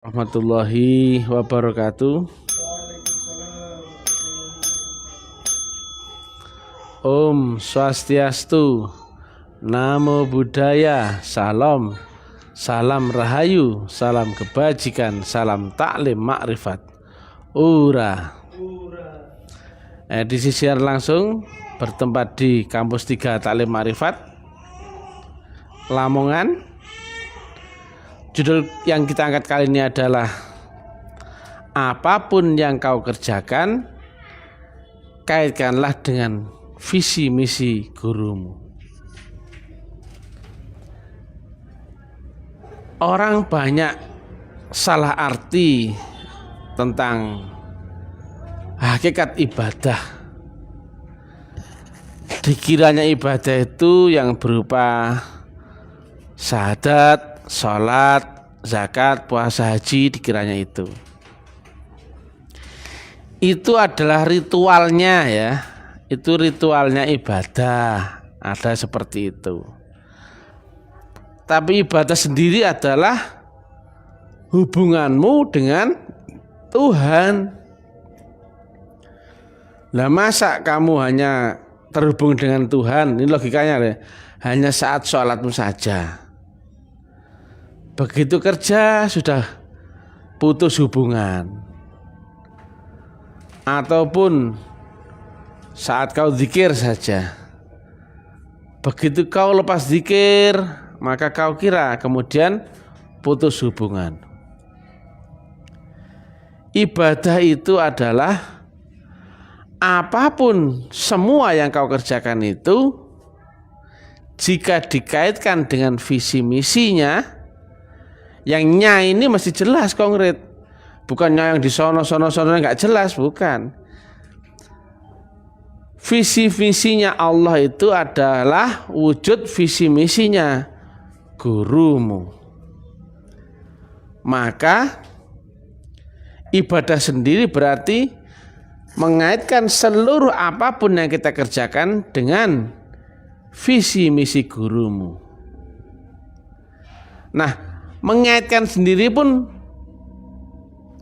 Warahmatullahi wabarakatuh. Om Swastiastu, Namo Buddhaya, Salam, Salam Rahayu, Salam Kebajikan, Salam Taklim Makrifat, Ura. Edisi siar langsung bertempat di Kampus 3 Taklim Makrifat, Lamongan. Judul yang kita angkat kali ini adalah apapun yang kau kerjakan, kaitkanlah dengan visi misi gurumu. Orang banyak salah arti tentang hakikat ibadah. Dikiranya ibadah itu yang berupa syahadat, sholat, zakat, puasa, haji, dikiranya itu. Itu adalah ritualnya ya. Itu ritualnya ibadah, ada seperti itu. Tapi ibadah sendiri adalah hubunganmu dengan Tuhan. Lah masa kamu hanya terhubung dengan Tuhan? Ini logikanya ya, hanya saat sholatmu saja. Begitu kerja sudah putus hubungan. Ataupun saat kau zikir saja, begitu kau lepas zikir, maka kau kira kemudian putus hubungan. Ibadah itu adalah apapun semua yang kau kerjakan itu, jika dikaitkan dengan visi misinya, yang nya ini mesti jelas konkret, bukannya yang di sono nggak jelas, bukan. Visi misinya Allah itu adalah wujud visi misinya gurumu. Maka ibadah sendiri berarti mengaitkan seluruh apapun yang kita kerjakan dengan visi misi gurumu. Nah, mengaitkan sendiri pun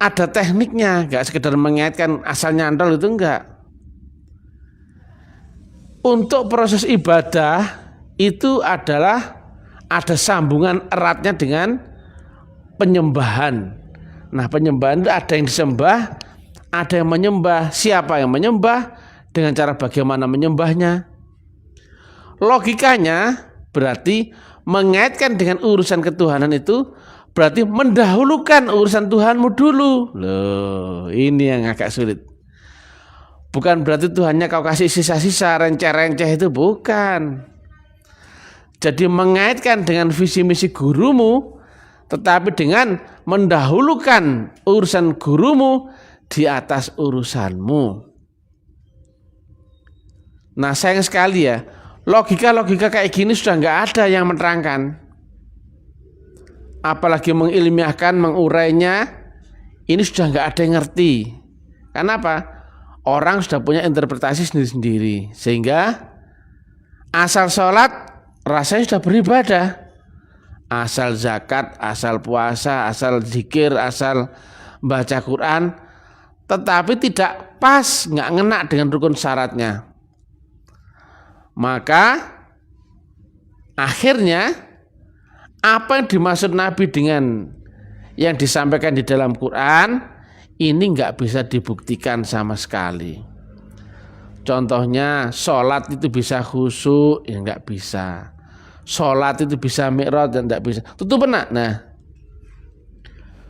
ada tekniknya, nggak sekedar mengaitkan asal nyantol itu enggak. Untuk proses ibadah itu adalah ada sambungan eratnya dengan penyembahan. Nah, penyembahan itu ada yang disembah, ada yang menyembah. Siapa yang menyembah, dengan cara bagaimana menyembahnya. Logikanya berarti mengaitkan dengan urusan ketuhanan itu berarti mendahulukan urusan Tuhanmu dulu. Loh, ini yang agak sulit. Bukan berarti Tuhannya kau kasih sisa-sisa, renceh-renceh, itu bukan. Jadi mengaitkan dengan visi misi gurumu, tetapi dengan mendahulukan urusan gurumu di atas urusanmu. Nah, sayang sekali ya, logika-logika kayak gini sudah nggak ada yang menerangkan. Apalagi mengilmiahkan, mengurainya, ini sudah nggak ada yang ngerti. Kenapa? Orang sudah punya interpretasi sendiri-sendiri, sehingga asal sholat rasanya sudah beribadah, asal zakat, asal puasa, asal zikir, asal baca Quran, tetapi tidak pas, nggak ngena dengan rukun syaratnya. Maka akhirnya apa yang dimaksud Nabi dengan yang disampaikan di dalam Quran ini nggak bisa dibuktikan sama sekali. Contohnya sholat itu bisa khusyuk, ya nggak bisa. Sholat itu bisa mi'raj, dan nggak bisa. Tutup benak. Nah,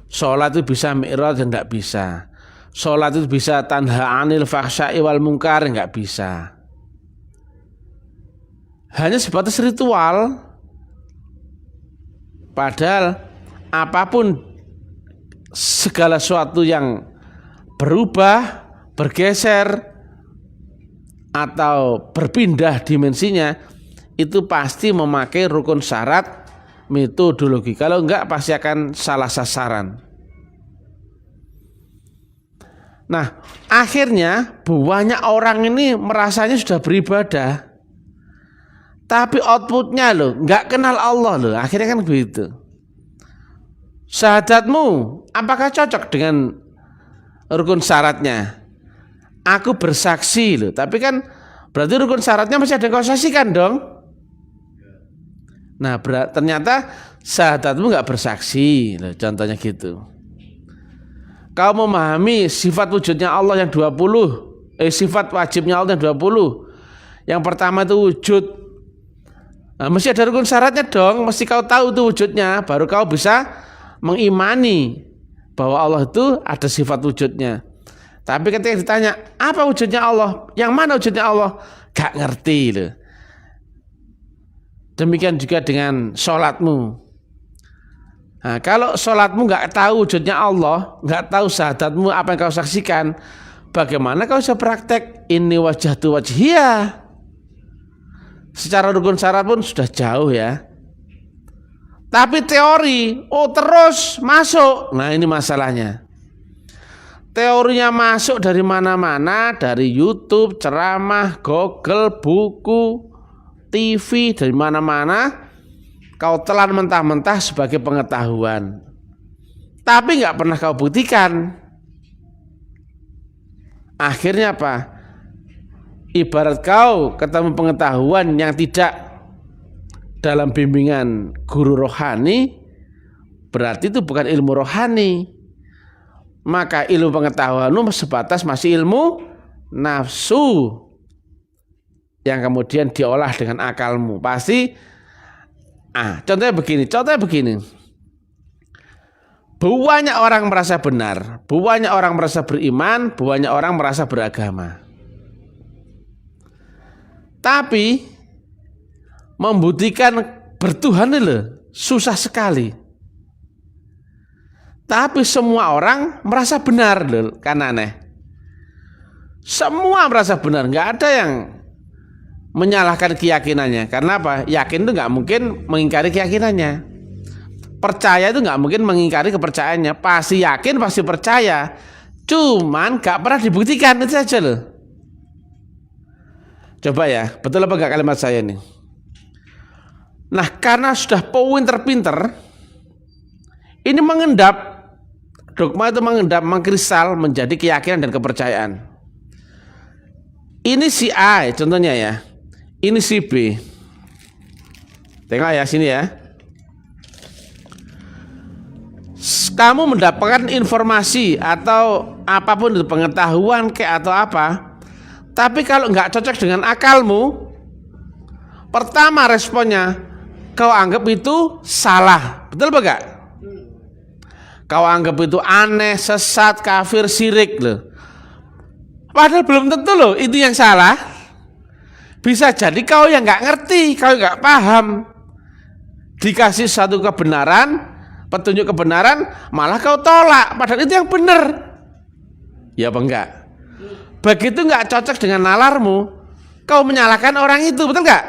sholat itu bisa mi'raj, dan nggak bisa. Sholat itu bisa tanha anil fahsya'i wal munkar, nggak bisa. Hanya sebatas ritual. Padahal apapun segala sesuatu yang berubah, bergeser, atau berpindah dimensinya, itu pasti memakai rukun syarat, metodologi. Kalau enggak pasti akan salah sasaran. Nah, akhirnya banyak orang ini merasanya sudah beribadah, tapi outputnya loh nggak kenal Allah loh. Akhirnya kan begitu. Syahadatmu apakah cocok dengan rukun syaratnya? Aku bersaksi loh, tapi kan berarti rukun syaratnya masih ada yang kau saksikan dong. Nah, ternyata syahadatmu nggak bersaksi loh, contohnya gitu. Kau memahami sifat wujudnya Allah yang 20, sifat wajibnya Allah yang 20. Yang pertama itu wujud. Nah, mesti ada rukun syaratnya dong, mesti kau tahu itu wujudnya, baru kau bisa mengimani bahwa Allah itu ada sifat wujudnya. Tapi ketika ditanya, apa wujudnya Allah? Yang mana wujudnya Allah? Gak ngerti loh. Demikian juga dengan sholatmu. Nah, kalau sholatmu gak tahu wujudnya Allah, gak tahu syahadatmu apa yang kau saksikan, bagaimana kau bisa praktek ini wajhatu wajhiyah? Secara rukun syarat pun sudah jauh ya. Tapi teori, terus masuk. Nah, ini masalahnya. Teorinya masuk dari mana-mana, dari YouTube, ceramah, Google, buku, TV, dari mana-mana. Kau telan mentah-mentah sebagai pengetahuan. Tapi nggak pernah kau buktikan. Akhirnya apa? Ibarat kau ketemu pengetahuan yang tidak dalam bimbingan guru rohani, berarti itu bukan ilmu rohani. Maka ilmu pengetahuanmu sebatas masih ilmu nafsu yang kemudian diolah dengan akalmu. Pasti contohnya begini. Banyak orang merasa benar, banyak orang merasa beriman, banyak orang merasa beragama. Tapi membuktikan bertuhan itu susah sekali. Tapi semua orang merasa benar loh, kan aneh. Semua merasa benar, nggak ada yang menyalahkan keyakinannya. Karena apa? Yakin itu nggak mungkin mengingkari keyakinannya. Percaya itu nggak mungkin mengingkari kepercayaannya. Pasti yakin, pasti percaya. Cuman nggak pernah dibuktikan, itu saja loh. Coba ya, betul apa nggak kalimat saya ini? Nah, karena sudah pinter-pinter, ini mengendap. Dogma itu mengendap, mengkristal menjadi keyakinan dan kepercayaan. Ini si A contohnya ya. Ini si B. Tengok ya sini ya. Kamu mendapatkan informasi atau apapun itu, pengetahuan kayak atau apa. Tapi kalau nggak cocok dengan akalmu, pertama responnya kau anggap itu salah. Betul apa enggak? Kau anggap itu aneh, sesat, kafir, syirik loh. Padahal belum tentu loh itu yang salah. Bisa jadi kau yang nggak ngerti, kau nggak paham. Dikasih satu kebenaran, petunjuk kebenaran, malah kau tolak. Padahal itu yang benar. Ya apa enggak? Begitu nggak cocok dengan nalarmu, kau menyalahkan orang itu, betul nggak?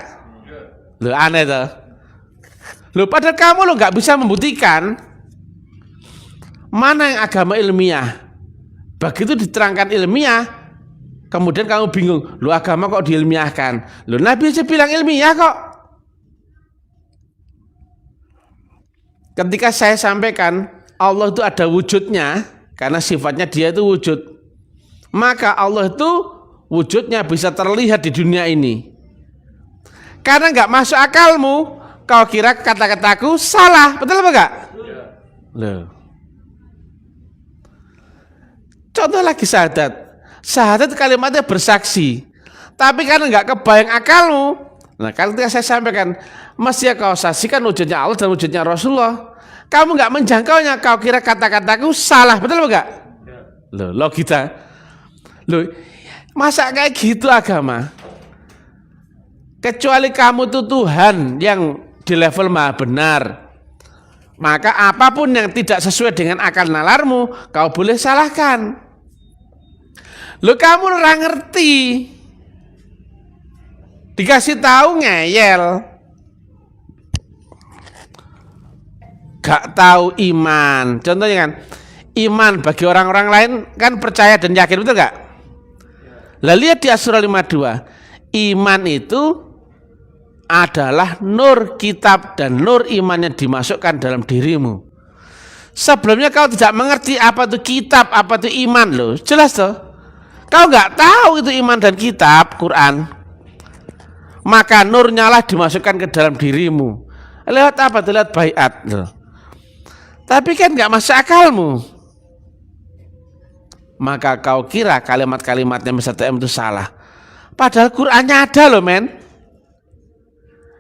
Loh aneh tuh. Loh padahal kamu lo nggak bisa membuktikan mana yang agama ilmiah. Begitu diterangkan ilmiah, kemudian kamu bingung, lu agama kok diilmiahkan? Lu Nabi aja bilang ilmiah kok. Ketika saya sampaikan Allah itu ada wujudnya, karena sifatnya dia itu wujud, maka Allah itu wujudnya bisa terlihat di dunia ini. Karena nggak masuk akalmu, kau kira kata-kataku salah, betul apa enggak? Loh. Contoh lagi syahadat. Syahadat kalimatnya bersaksi. Tapi karena nggak kebayang akalmu, nah kalau saya sampaikan, mesti kau saksikan wujudnya Allah dan wujudnya Rasulullah. Kamu nggak menjangkaunya, kau kira kata-kataku salah, betul enggak? Loh, logika. Loh, masa kayak gitu agama? Kecuali kamu tuh Tuhan yang di level maha benar, maka apapun yang tidak sesuai dengan akal nalarmu, kau boleh salahkan. Lo kamu ora ngerti, dikasih tahu ngeyel, gak tahu iman. Contohnya kan, iman bagi orang-orang lain kan percaya dan yakin, betul gak? Lah lihat di As-Surah 52, iman itu adalah nur kitab dan nur iman yang dimasukkan dalam dirimu. Sebelumnya kau tidak mengerti apa itu kitab, apa itu iman loh. Jelas toh? Kau nggak tahu itu iman dan kitab, Quran. Maka nurnya lah dimasukkan ke dalam dirimu. Lewat apa? Lewat baiat loh. Tapi kan nggak masuk akalmu. Maka kau kira kalimat-kalimatnya Mr. TM itu salah. Padahal Qurannya ada loh men.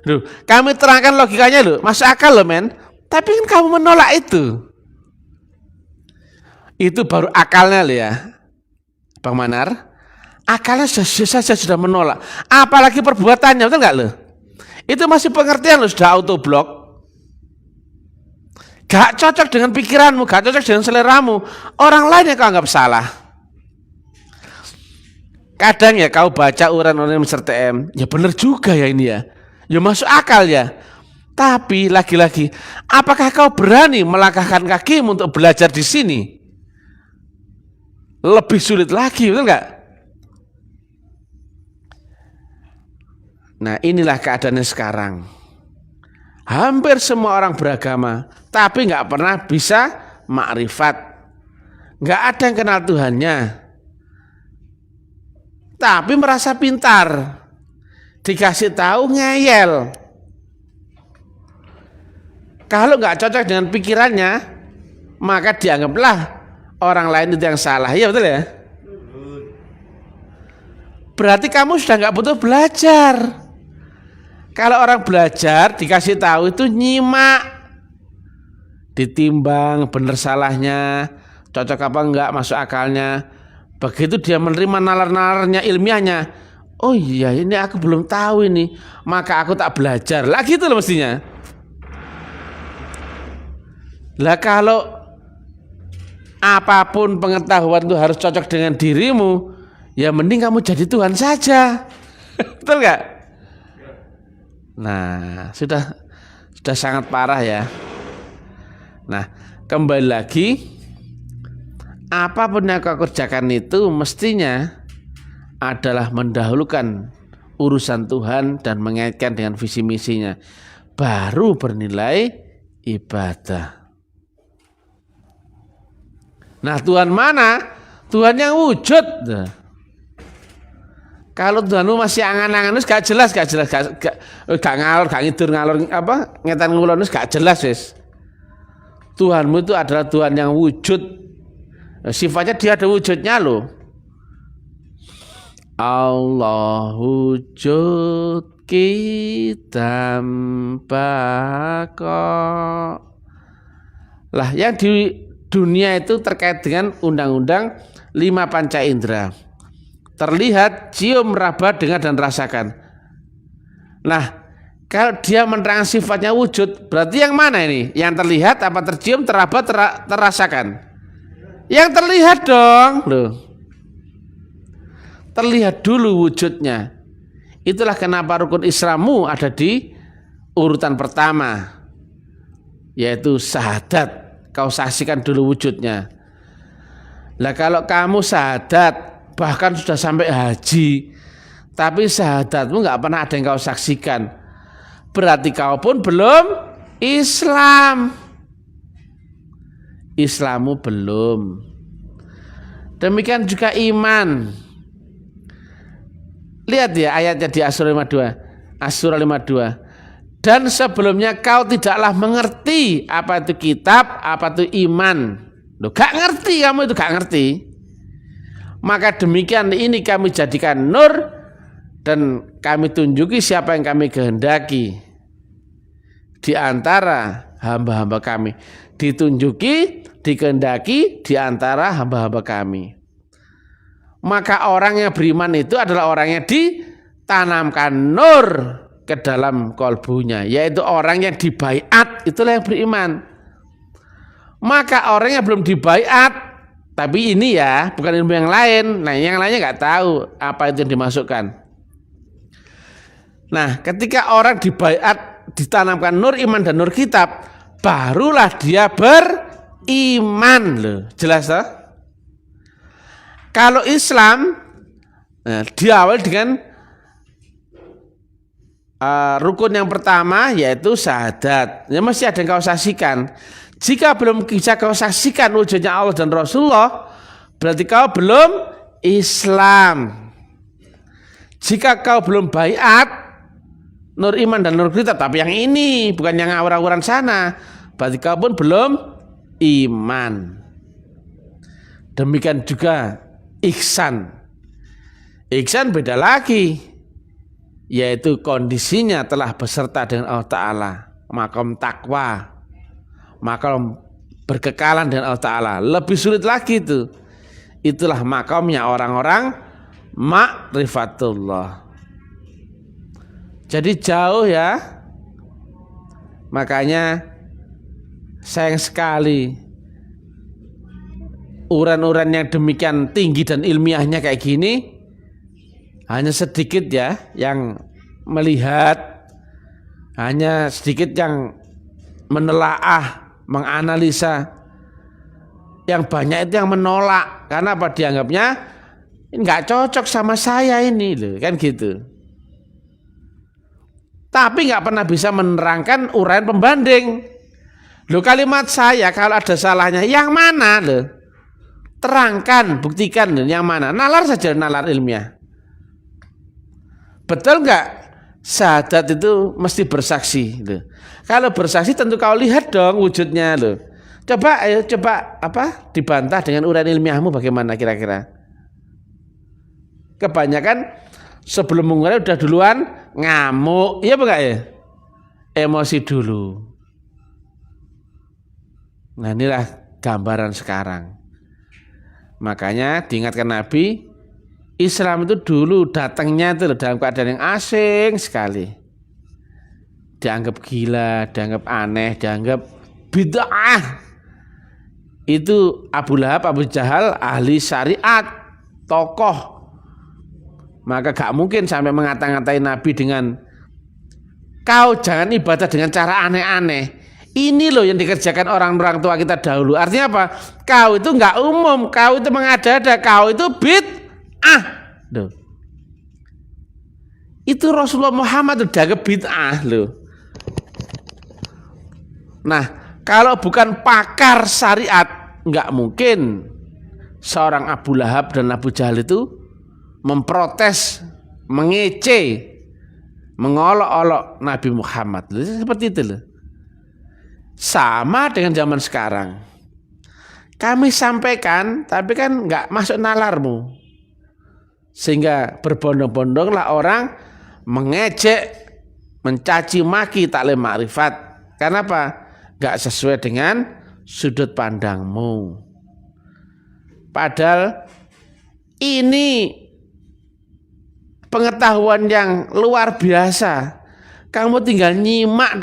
Loh, kami terangkan logikanya loh, masuk akal loh men. Tapi kan kamu menolak itu. Itu baru akalnya loh ya, Bang Manar. Akalnya saja sudah menolak, apalagi perbuatannya, betul nggak loh? Itu masih pengertian loh, sudah autoblok. Gak cocok dengan pikiranmu, gak cocok dengan seleramu. Orang lain yang kau anggap salah. Kadang ya kau baca uraian Mr. TM, ya bener juga ya ini ya. Ya masuk akal ya. Tapi lagi-lagi, apakah kau berani melangkahkan kakimu untuk belajar di sini? Lebih sulit lagi, betul nggak? Nah, inilah keadaannya sekarang. Hampir semua orang beragama, tapi nggak pernah bisa makrifat. Nggak ada yang kenal Tuhannya. Tapi merasa pintar. Dikasih tahu ngeyel. Kalau nggak cocok dengan pikirannya, maka dianggaplah orang lain itu yang salah. Iya betul ya? Berarti kamu sudah nggak butuh belajar. Kalau orang belajar dikasih tahu itu nyimak, ditimbang benar salahnya, cocok apa enggak, masuk akalnya. Begitu dia menerima nalar-nalarnya ilmiahnya, oh iya ini aku belum tahu ini, maka aku tak belajar. Lah gitu loh mestinya. Lah kalau apapun pengetahuan itu harus cocok dengan dirimu, ya mending kamu jadi Tuhan saja. Betul nggak? Nah, sudah sangat parah ya. Nah, kembali lagi, apapun yang kau kerjakan itu mestinya adalah mendahulukan urusan Tuhan dan mengaitkan dengan visi misinya, baru bernilai ibadah. Nah, Tuhan mana? Tuhan yang wujud. Kalau Tuhanmu masih angan-angan, gak jelas, gak ngalor, gak ngidur-ngalor apa, ngetan ngulon, gak jelas wis. Tuhanmu itu adalah Tuhan yang wujud. Sifatnya dia ada wujudnya loh. Allah wujud kita kok. Lah yang di dunia itu terkait dengan undang-undang 5 panca indera. Terlihat, cium, raba, dengar dan rasakan. Nah, kalau dia menerangkan sifatnya wujud, berarti yang mana ini? Yang terlihat, apa tercium, teraba, terasakan? Yang terlihat dong, loh. Terlihat dulu wujudnya. Itulah kenapa rukun Islammu ada di urutan pertama, yaitu syahadat. Kau saksikan dulu wujudnya. Lah kalau kamu syahadat, bahkan sudah sampai haji, tapi syahadatmu nggak pernah ada yang kau saksikan, berarti kau pun belum Islam. Islammu belum. Demikian juga iman. Lihat ya ayatnya di Asy-Syura 52. Asy-Syura 52. Dan sebelumnya kau tidaklah mengerti apa itu kitab, apa itu iman. Loh, gak ngerti kamu itu, gak ngerti. Maka demikian ini kami jadikan nur dan kami tunjuki siapa yang kami kehendaki di antara hamba-hamba kami. Ditunjuki, dikehendaki di antara hamba-hamba kami. Maka orang yang beriman itu adalah orang yang ditanamkan nur ke dalam kolbunya, yaitu orang yang dibaiat, itulah yang beriman. Maka orang yang belum dibaiat, tapi ini ya bukan ilmu yang lain, nah yang lainnya nggak tahu apa itu yang dimasukkan. Nah, ketika orang dibaiat, ditanamkan nur iman dan nur kitab, barulah dia beriman loh. Jelas toh? Kalau Islam diawali dengan rukun yang pertama yaitu syahadat. Ya mesti ada yang kau saksikan. Jika belum bisa kau saksikan wujudnya Allah dan Rasulullah, berarti kau belum Islam. Jika kau belum baiat, nur iman dan nur kitab, tapi yang ini bukan yang awur-awuran sana, berarti kau pun belum iman. Demikian juga ihsan. Ihsan beda lagi, yaitu kondisinya telah beserta dengan Allah Ta'ala, maqam takwa, maqam berkekalan dengan Allah Ta'ala. Lebih sulit lagi itu. Itulah maqamnya orang-orang ma'rifatullah. Jadi jauh ya. Makanya sayang sekali uran-uran yang demikian tinggi dan ilmiahnya kayak gini, hanya sedikit ya yang melihat, hanya sedikit yang menelaah, menganalisa. Yang banyak itu yang menolak. Karena apa? Dianggapnya nggak cocok sama saya ini loh, kan gitu. Tapi nggak pernah bisa menerangkan uraian pembanding. Loh, kalimat saya kalau ada salahnya yang mana loh? Terangkan, buktikan loh, yang mana? Nalar saja, nalar ilmiah. Betul nggak? Syahadat itu mesti bersaksi loh. Kalau bersaksi tentu kau lihat dong wujudnya loh. Coba dibantah dengan uraian ilmiahmu bagaimana kira-kira? Kebanyakan sebelum mengurai udah duluan ngamuk, iya apa enggak ya? Emosi dulu. Nah, inilah gambaran sekarang. Makanya diingatkan Nabi, Islam itu dulu datangnya itu dalam keadaan yang asing sekali. Dianggap gila, dianggap aneh, dianggap bid'ah. Itu Abu Lahab, Abu Jahal, ahli syariat, tokoh. Maka gak mungkin sampai ngata-ngatain Nabi dengan kau jangan ibadah dengan cara aneh-aneh. Ini loh yang dikerjakan orang-orang tua kita dahulu. Artinya apa? Kau itu gak umum, kau itu mengada-ada, kau itu bid'ah. Loh. Itu Rasulullah Muhammad udah ke bid'ah loh. Nah, kalau bukan pakar syariat, nggak mungkin seorang Abu Lahab dan Abu Jahal itu memprotes, mengece, mengolok-olok Nabi Muhammad. Seperti itu loh. Sama dengan zaman sekarang. Kami sampaikan, tapi kan nggak masuk nalarmu. Sehingga berbondong-bondonglah orang mengejek, mencaci maki taklim ma'rifat. Karena apa? Gak sesuai dengan sudut pandangmu. Padahal ini pengetahuan yang luar biasa. Kamu tinggal nyimak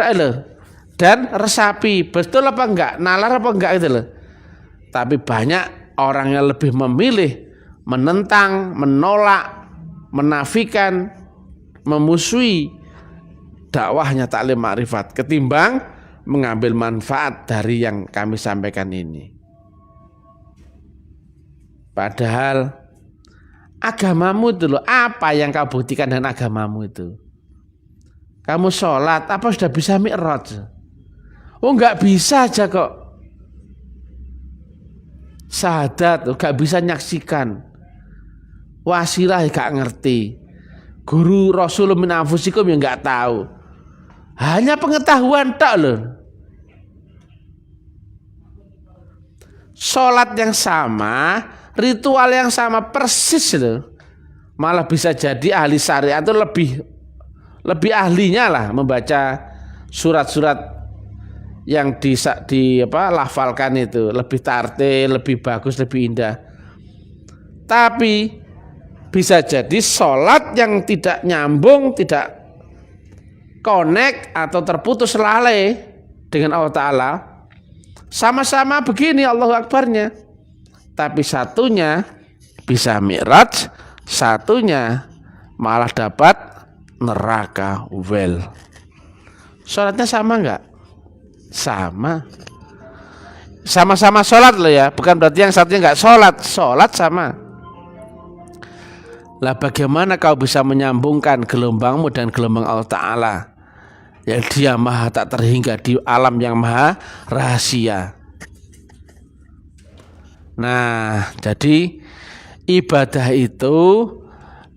dan resapi. Betul apa enggak? Nalar apa enggak itu loh. Tapi banyak orang yang lebih memilih menentang, menolak, menafikan, memusuhi dakwahnya taklim ma'rifat ketimbang mengambil manfaat dari yang kami sampaikan ini. Padahal agamamu itu loh, apa yang kau buktikan dengan agamamu itu? Kamu sholat, apa sudah bisa mi'raj? Oh nggak bisa aja kok. Syahadat, nggak bisa nyaksikan. Wasilah gak ngerti. Guru Rasulullah min anfusikum yang nggak tahu. Hanya pengetahuan tak loh. Sholat yang sama, ritual yang sama persis loh. Malah bisa jadi ahli syariat itu lebih ahlinya lah membaca surat-surat yang lafalkan itu lebih tartil, lebih bagus, lebih indah. Tapi bisa jadi sholat yang tidak nyambung, tidak connect atau terputus lalai dengan Allah Ta'ala, sama-sama begini Allahu Akbarnya, tapi satunya bisa mi'raj, satunya malah dapat neraka well. Sholatnya sama enggak? Sama. Sama-sama sholat loh ya, bukan berarti yang satunya enggak sholat. Sholat sama. Lah bagaimana kau bisa menyambungkan gelombangmu dan gelombang Allah Ta'ala? Ya dia maha tak terhingga di alam yang maha rahasia. Nah, jadi ibadah itu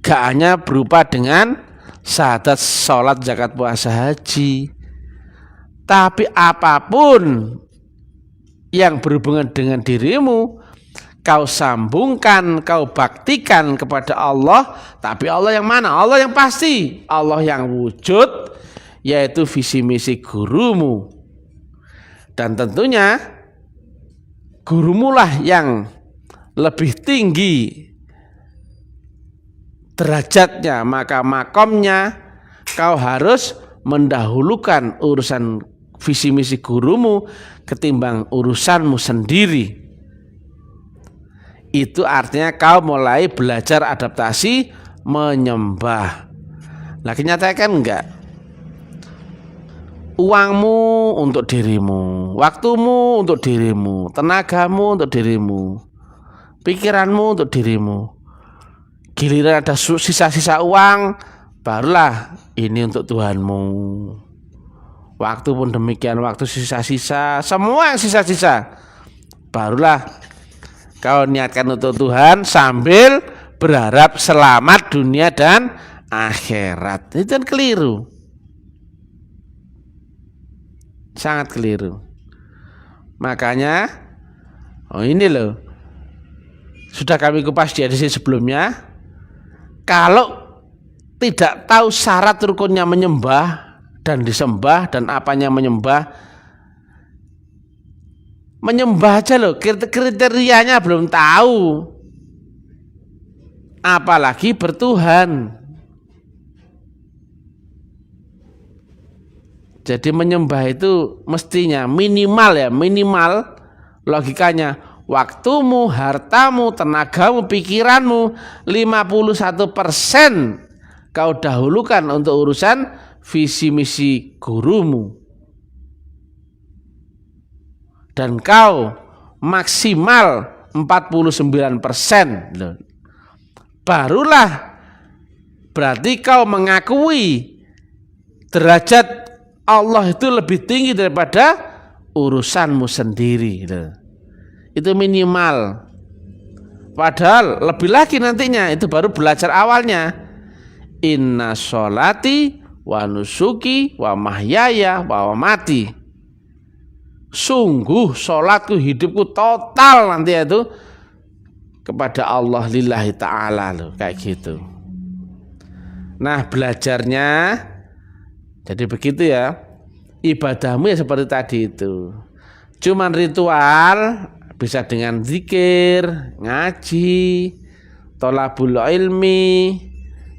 gak hanya berupa dengan syahadat, sholat, zakat, puasa, haji, tapi apapun yang berhubungan dengan dirimu, kau sambungkan, kau baktikan kepada Allah. Tapi Allah yang mana? Allah yang pasti, Allah yang wujud, yaitu visi misi gurumu. Dan tentunya gurumulah yang lebih tinggi derajatnya, maka makomnya kau harus mendahulukan urusan visi misi gurumu ketimbang urusanmu sendiri. Itu artinya kau mulai belajar adaptasi menyembah. Nah, kenyatakan enggak? Uangmu untuk dirimu, waktumu untuk dirimu, tenagamu untuk dirimu, pikiranmu untuk dirimu. Giliran ada sisa-sisa uang, barulah ini untuk Tuhanmu. Waktu pun demikian, waktu sisa-sisa, semua yang sisa-sisa, barulah kau niatkan untuk Tuhan sambil berharap selamat dunia dan akhirat. Itu kan keliru. Sangat keliru. Makanya ini loh, sudah kami kupas di edisi sebelumnya. Kalau tidak tahu syarat rukunnya menyembah dan disembah dan apanya menyembah aja loh, kriterianya belum tahu, apalagi bertuhan. Jadi menyembah itu mestinya minimal logikanya waktumu, hartamu, tenagamu, pikiranmu 51% kau dahulukan untuk urusan visi misi gurumu. Dan kau maksimal 49%. Barulah berarti kau mengakui derajat Allah itu lebih tinggi daripada urusanmu sendiri. Itu minimal. Padahal lebih lagi nantinya, itu baru belajar awalnya. Inna sholati wa nusuki wa mahyaya wa mamati. Sungguh sholatku, hidupku total nanti itu kepada Allah lillahi ta'ala loh, kayak gitu. Nah, belajarnya jadi begitu ya, ibadahmu ya seperti tadi itu. Cuman ritual bisa dengan zikir, ngaji, tolabul ilmi,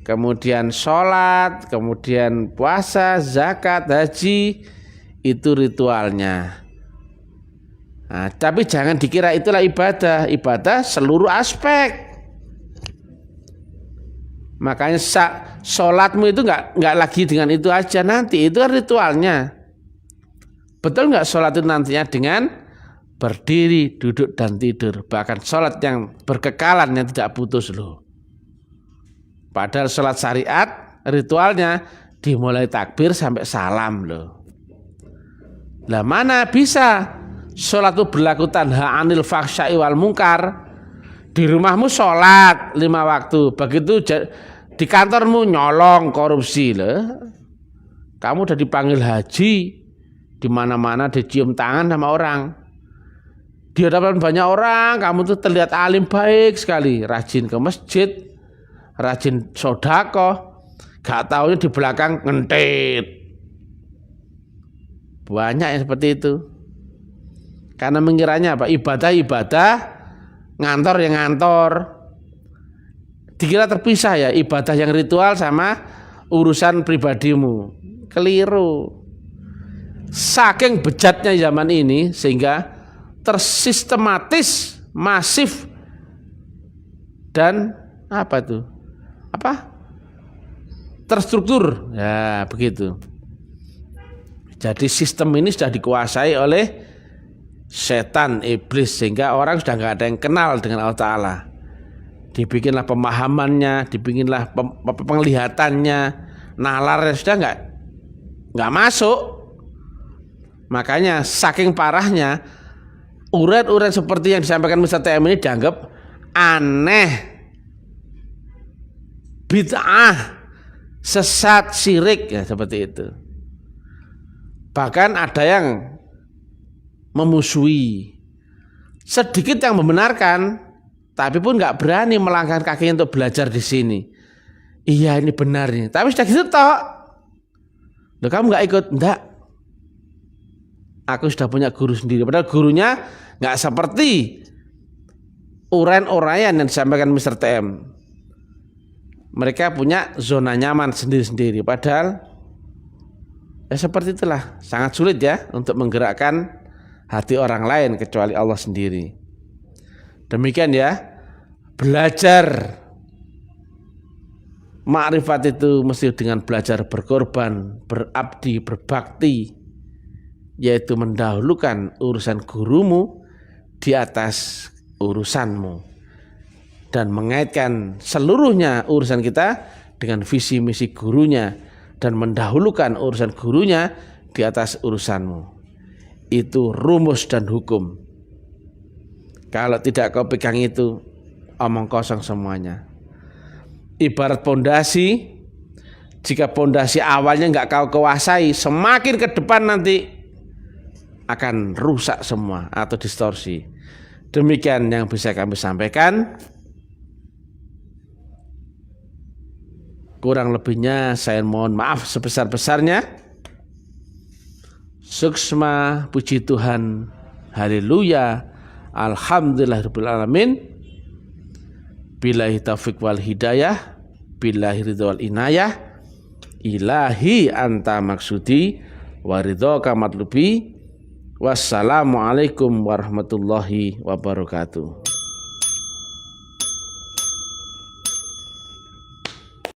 kemudian sholat, kemudian puasa, zakat, haji, itu ritualnya. Nah, tapi jangan dikira itulah ibadah. Ibadah seluruh aspek. Makanya sholatmu itu nggak lagi dengan itu aja nanti, itu kan ritualnya. Betul nggak sholat itu nantinya dengan berdiri, duduk dan tidur, bahkan sholat yang berkekalan yang tidak putus loh. Padahal sholat syariat ritualnya dimulai takbir sampai salam loh. Lah mana bisa sholat itu berlaku tanha anil fahsya'i wal munkar. Di rumahmu sholat 5 waktu, begitu di kantormu nyolong korupsi loh. Kamu udah dipanggil haji, di mana-mana dicium tangan sama orang. Di hadapan banyak orang, kamu tuh terlihat alim baik sekali, rajin ke masjid, rajin sodako, gak taunya di belakang ngentit. Banyak yang seperti itu. Karena mengiranya apa? Ibadah, ngantor yang ngantor. Dikira terpisah ya, ibadah yang ritual sama urusan pribadimu. Keliru. Saking bejatnya zaman ini sehingga tersistematis, masif, dan terstruktur. Ya begitu. Jadi sistem ini sudah dikuasai oleh setan, iblis, sehingga orang sudah nggak ada yang kenal dengan Allah Ta'ala. Dibikinlah pemahamannya, dibikinlah penglihatannya, nalarnya sudah nggak masuk. Makanya saking parahnya urat-urat seperti yang disampaikan Mr. TM ini dianggap aneh, bid'ah, sesat, syirik, ya seperti itu. Bahkan ada yang memusuhi, sedikit yang membenarkan, tapi pun nggak berani melangkahkan kakinya untuk belajar di sini. Iya ini benar nih, tapi sudah gitu toh. Loh, kamu nggak ikut? Enggak. Aku sudah punya guru sendiri. Padahal gurunya nggak seperti uraian-uraian yang disampaikan Mr. TM. Mereka punya zona nyaman sendiri-sendiri. Padahal ya seperti itulah. Sangat sulit ya untuk menggerakkan hati orang lain kecuali Allah sendiri. Demikian ya. Belajar ma'rifat itu mesti dengan belajar berkorban, berabdi, berbakti, yaitu mendahulukan urusan gurumu di atas urusanmu, dan mengaitkan seluruhnya urusan kita dengan visi misi gurunya, dan mendahulukan urusan gurunya di atas urusanmu. Itu rumus dan hukum. Kalau tidak kau pegang itu, omong kosong semuanya. Ibarat pondasi, jika pondasi awalnya nggak kau kuasai, semakin ke depan nanti akan rusak semua atau distorsi. Demikian yang bisa kami sampaikan. Kurang lebihnya saya mohon maaf sebesar-besarnya. Suksma, puji Tuhan, haleluya, alhamdulillahirabbil alamin. Billahi taufiq wal hidayah, billahi ridha wal inayah, ilahi anta maksudi wa ridhaka matlubi. Wassalamualaikum warahmatullahi wabarakatuh.